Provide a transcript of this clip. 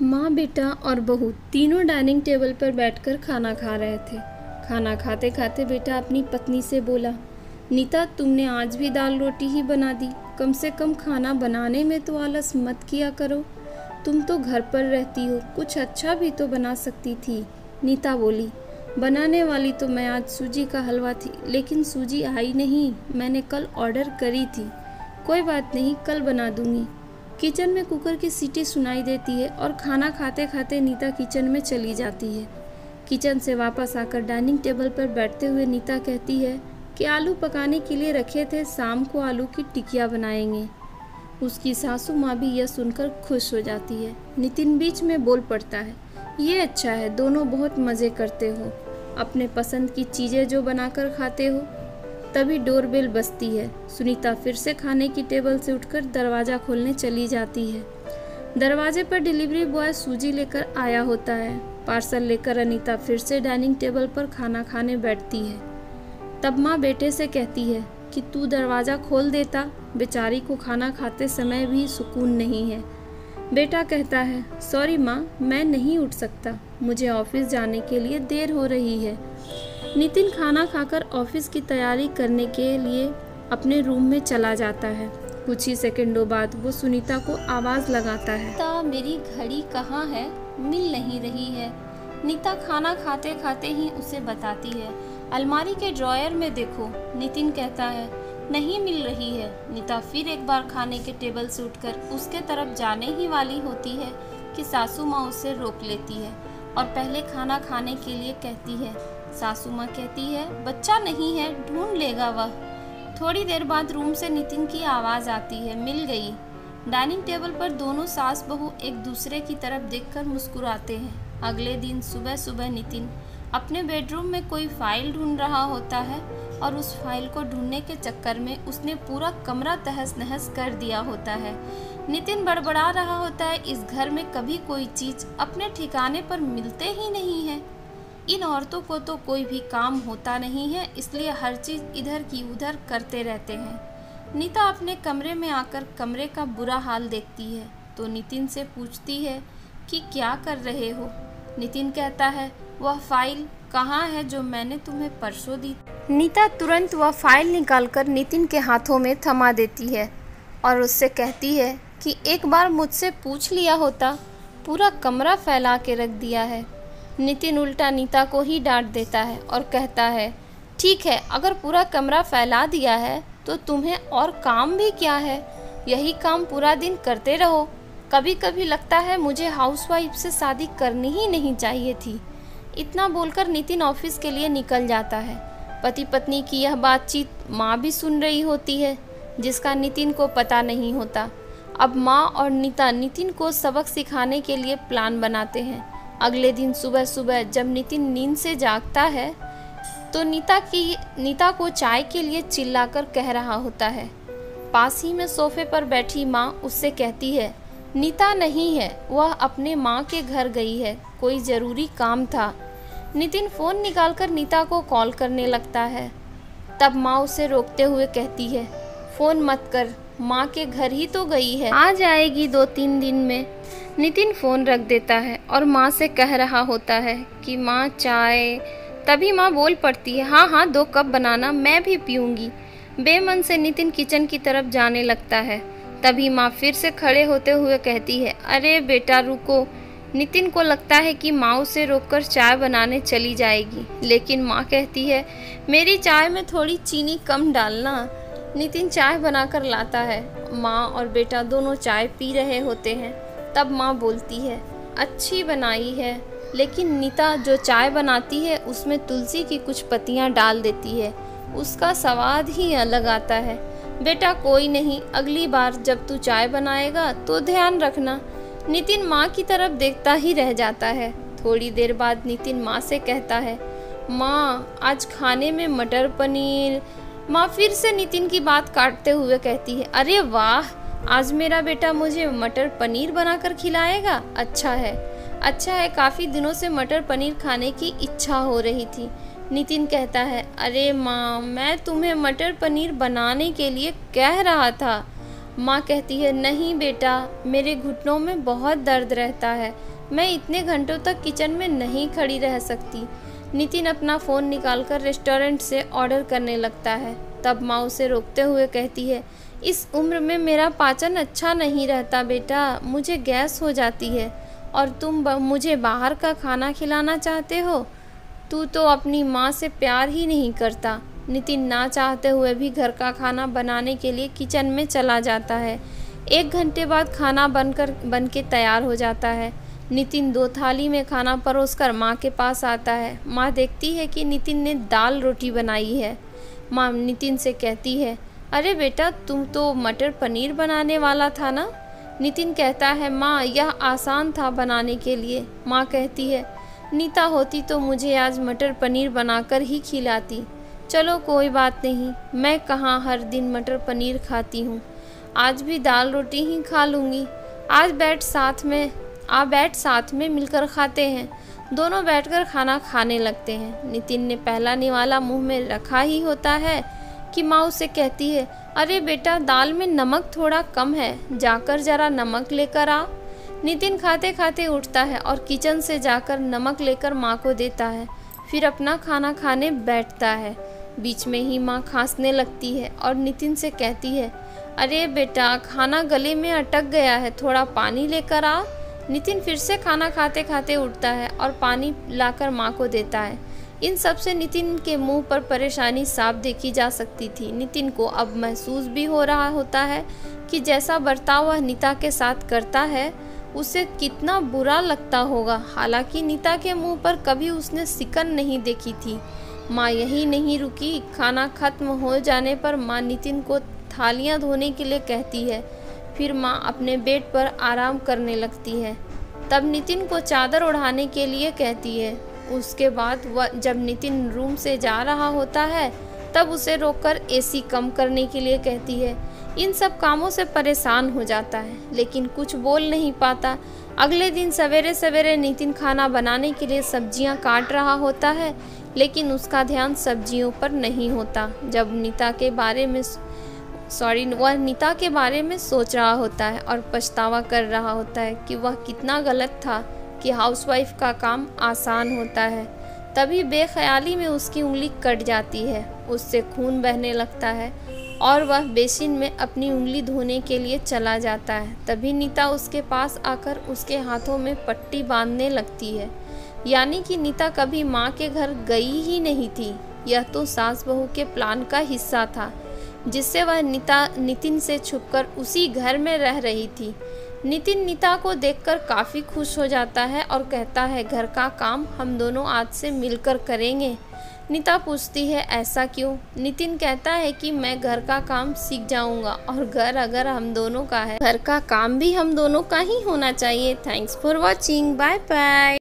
माँ, बेटा और बहू तीनों डाइनिंग टेबल पर बैठकर खाना खा रहे थे। खाना खाते खाते बेटा अपनी पत्नी से बोला, नीता, तुमने आज भी दाल रोटी ही बना दी। कम से कम खाना बनाने में तो आलस मत किया करो। तुम तो घर पर रहती हो, कुछ अच्छा भी तो बना सकती थी। नीता बोली, बनाने वाली तो मैं आज सूजी का हलवा थी, लेकिन सूजी आई नहीं। मैंने कल ऑर्डर करी थी। कोई बात नहीं, कल बना दूंगी। किचन में कुकर की सीटी सुनाई देती है और खाना खाते खाते नीता किचन में चली जाती है। किचन से वापस आकर डाइनिंग टेबल पर बैठते हुए नीता कहती है कि आलू पकाने के लिए रखे थे, शाम को आलू की टिकिया बनाएंगे। उसकी सासू माँ भी यह सुनकर खुश हो जाती है। नितिन बीच में बोल पड़ता है, ये अच्छा है, दोनों बहुत मज़े करते हो, अपने पसंद की चीज़ें जो बनाकर खाते हो। तभी डोरबेल बजती है। सुनीता फिर से खाने की टेबल से उठकर दरवाज़ा खोलने चली जाती है। दरवाजे पर डिलीवरी बॉय सूजी लेकर आया होता है। पार्सल लेकर अनीता फिर से डाइनिंग टेबल पर खाना खाने बैठती है। तब माँ बेटे से कहती है कि तू दरवाज़ा खोल देता, बेचारी को खाना खाते समय भी सुकून नहीं है। बेटा कहता है, सॉरी माँ, मैं नहीं उठ सकता, मुझे ऑफिस जाने के लिए देर हो रही है। नितिन खाना खाकर ऑफिस की तैयारी करने के लिए अपने रूम में चला जाता है। कुछ ही सेकंडों बाद वो सुनीता को आवाज़ लगाता है, नीता, मेरी घड़ी कहाँ है? मिल नहीं रही है। नीता खाना खाते खाते ही उसे बताती है, अलमारी के ड्रॉयर में देखो। नितिन कहता है, नहीं मिल रही है। नीता फिर एक बार खाने के टेबल से उठकर उसके तरफ जाने ही वाली होती है कि सासू माँ उसे रोक लेती है और पहले खाना खाने के लिए कहती है। सासू माँ कहती है, बच्चा नहीं है, ढूंढ लेगा वह। थोड़ी देर बाद रूम से नितिन की आवाज़ आती है, मिल गई। डाइनिंग टेबल पर दोनों सास बहू एक दूसरे की तरफ देखकर मुस्कुराते हैं। अगले दिन सुबह सुबह नितिन अपने बेडरूम में कोई फाइल ढूंढ रहा होता है और उस फाइल को ढूंढने के चक्कर में उसने पूरा कमरा तहस नहस कर दिया होता है। नितिन बड़बड़ा रहा होता है, इस घर में कभी कोई चीज़ अपने ठिकाने पर मिलते ही नहीं है। इन औरतों को तो कोई भी काम होता नहीं है, इसलिए हर चीज़ इधर की उधर करते रहते हैं। नीता अपने कमरे में आकर कमरे का बुरा हाल देखती है तो नितिन से पूछती है कि क्या कर रहे हो। नितिन कहता है, वह फाइल कहाँ है जो मैंने तुम्हें परसों दी। नीता तुरंत वह फाइल निकालकर नितिन के हाथों में थमा देती है और उससे कहती है कि एक बार मुझसे पूछ लिया होता, पूरा कमरा फैला के रख दिया है। नितिन उल्टा नीता को ही डांट देता है और कहता है, ठीक है, अगर पूरा कमरा फैला दिया है तो तुम्हें और काम भी क्या है, यही काम पूरा दिन करते रहो। कभी कभी लगता है मुझे हाउसवाइफ से शादी करनी ही नहीं चाहिए थी। इतना बोलकर नितिन ऑफिस के लिए निकल जाता है। पति पत्नी की यह बातचीत माँ भी सुन रही होती है, जिसका नितिन को पता नहीं होता। अब माँ और नीता नितिन को सबक सिखाने के लिए प्लान बनाते हैं। अगले दिन सुबह सुबह जब नितिन नींद से जागता है तो नीता को चाय के लिए चिल्लाकर कह रहा होता है। पास ही में सोफे पर बैठी माँ उससे कहती है, नीता नहीं है, वह अपने माँ के घर गई है, कोई ज़रूरी काम था। नितिन फ़ोन निकालकर नीता को कॉल करने लगता है। तब माँ उसे रोकते हुए कहती है, फ़ोन मत कर, माँ के घर ही तो गई है, आ जाएगी 2-3 दिन में। नितिन फ़ोन रख देता है और माँ से कह रहा होता है कि माँ चाय। तभी माँ बोल पड़ती है, हाँ हाँ 2 कप बनाना, मैं भी पीऊँगी। बेमन से नितिन किचन की तरफ जाने लगता है। तभी माँ फिर से खड़े होते हुए कहती है, अरे बेटा रुको। नितिन को लगता है कि माँ उसे रोककर चाय बनाने चली जाएगी, लेकिन माँ कहती है, मेरी चाय में थोड़ी चीनी कम डालना। नितिन चाय बनाकर लाता है। माँ और बेटा दोनों चाय पी रहे होते हैं। तब माँ बोलती है, अच्छी बनाई है, लेकिन नीता जो चाय बनाती है उसमें तुलसी की कुछ पत्तियाँ डाल देती है, उसका स्वाद ही अलग आता है। बेटा कोई नहीं, अगली बार जब तू चाय बनाएगा तो ध्यान रखना। नितिन माँ की तरफ देखता ही रह जाता है। थोड़ी देर बाद नितिन माँ से कहता है, माँ आज खाने में मटर पनीर। माँ फिर से नितिन की बात काटते हुए कहती है, अरे वाह, आज मेरा बेटा मुझे मटर पनीर बनाकर खिलाएगा। अच्छा है, काफ़ी दिनों से मटर पनीर खाने की इच्छा हो रही थी। नितिन कहता है, अरे माँ, मैं तुम्हें मटर पनीर बनाने के लिए कह रहा था। माँ कहती है, नहीं बेटा, मेरे घुटनों में बहुत दर्द रहता है, मैं इतने घंटों तक किचन में नहीं खड़ी रह सकती। नितिन अपना फ़ोन निकालकर रेस्टोरेंट से ऑर्डर करने लगता है। तब माँ उसे रोकते हुए कहती है, इस उम्र में मेरा पाचन अच्छा नहीं रहता बेटा, मुझे गैस हो जाती है और तुम मुझे बाहर का खाना खिलाना चाहते हो। तू तो अपनी माँ से प्यार ही नहीं करता। नितिन ना चाहते हुए भी घर का खाना बनाने के लिए किचन में चला जाता है। 1 घंटे बाद खाना बन के तैयार हो जाता है। नितिन 2 थाली में खाना परोसकर माँ के पास आता है। माँ देखती है कि नितिन ने दाल रोटी बनाई है। माँ नितिन से कहती है, अरे बेटा, तुम तो मटर पनीर बनाने वाला था ना। नितिन कहता है, माँ यह आसान था बनाने के लिए। माँ कहती है, नीता होती तो मुझे आज मटर पनीर बनाकर ही खिलाती। चलो कोई बात नहीं, मैं कहाँ हर दिन मटर पनीर खाती हूँ, आज भी दाल रोटी ही खा लूँगी। आप बैठ साथ में मिलकर खाते हैं। दोनों बैठकर खाना खाने लगते हैं। नितिन ने पहला निवाला मुंह में रखा ही होता है कि माँ उसे कहती है, अरे बेटा, दाल में नमक थोड़ा कम है, जाकर ज़रा नमक लेकर आ। नितिन खाते खाते उठता है और किचन से जाकर नमक लेकर माँ को देता है। फिर अपना खाना खाने बैठता है। बीच में ही माँ खांसने लगती है और नितिन से कहती है, अरे बेटा, खाना गले में अटक गया है, थोड़ा पानी लेकर आ। नितिन फिर से खाना खाते खाते उठता है और पानी लाकर माँ को देता है। इन सब से नितिन के मुंह पर परेशानी साफ देखी जा सकती थी। नितिन को अब महसूस भी हो रहा होता है कि जैसा बर्ताव वह नीता के साथ करता है उसे कितना बुरा लगता होगा। हालांकि नीता के मुंह पर कभी उसने सिकन नहीं देखी थी। माँ यही नहीं रुकी। खाना खत्म हो जाने पर माँ नितिन को थालियाँ धोने के लिए कहती है। फिर माँ अपने बेड पर आराम करने लगती है। तब नितिन को चादर ओढ़ाने के लिए कहती है। उसके बाद वह जब नितिन रूम से जा रहा होता है तब उसे रोककर एसी कम करने के लिए कहती है। इन सब कामों से परेशान हो जाता है लेकिन कुछ बोल नहीं पाता। अगले दिन सवेरे सवेरे नितिन खाना बनाने के लिए सब्जियां काट रहा होता है लेकिन उसका ध्यान सब्जियों पर नहीं होता। जब वह नीता के बारे में सोच रहा होता है और पछतावा कर रहा होता है कि वह कितना गलत था कि हाउसवाइफ का काम आसान होता है। तभी बेख्याली में उसकी उंगली कट जाती है, उससे खून बहने लगता है और वह बेसिन में अपनी उंगली धोने के लिए चला जाता है। तभी नीता उसके पास आकर उसके हाथों में पट्टी बांधने लगती है। यानी कि नीता कभी माँ के घर गई ही नहीं थी। यह तो सास बहू के प्लान का हिस्सा था जिससे वह नितिन से छुपकर उसी घर में रह रही थी। नितिन नीता को देखकर काफ़ी खुश हो जाता है और कहता है, घर का काम हम दोनों आज से मिलकर करेंगे। नीता पूछती है, ऐसा क्यों? नितिन कहता है कि मैं घर का काम सीख जाऊंगा और घर अगर हम दोनों का है, घर का काम भी हम दोनों का ही होना चाहिए। Thanks for watching, bye bye.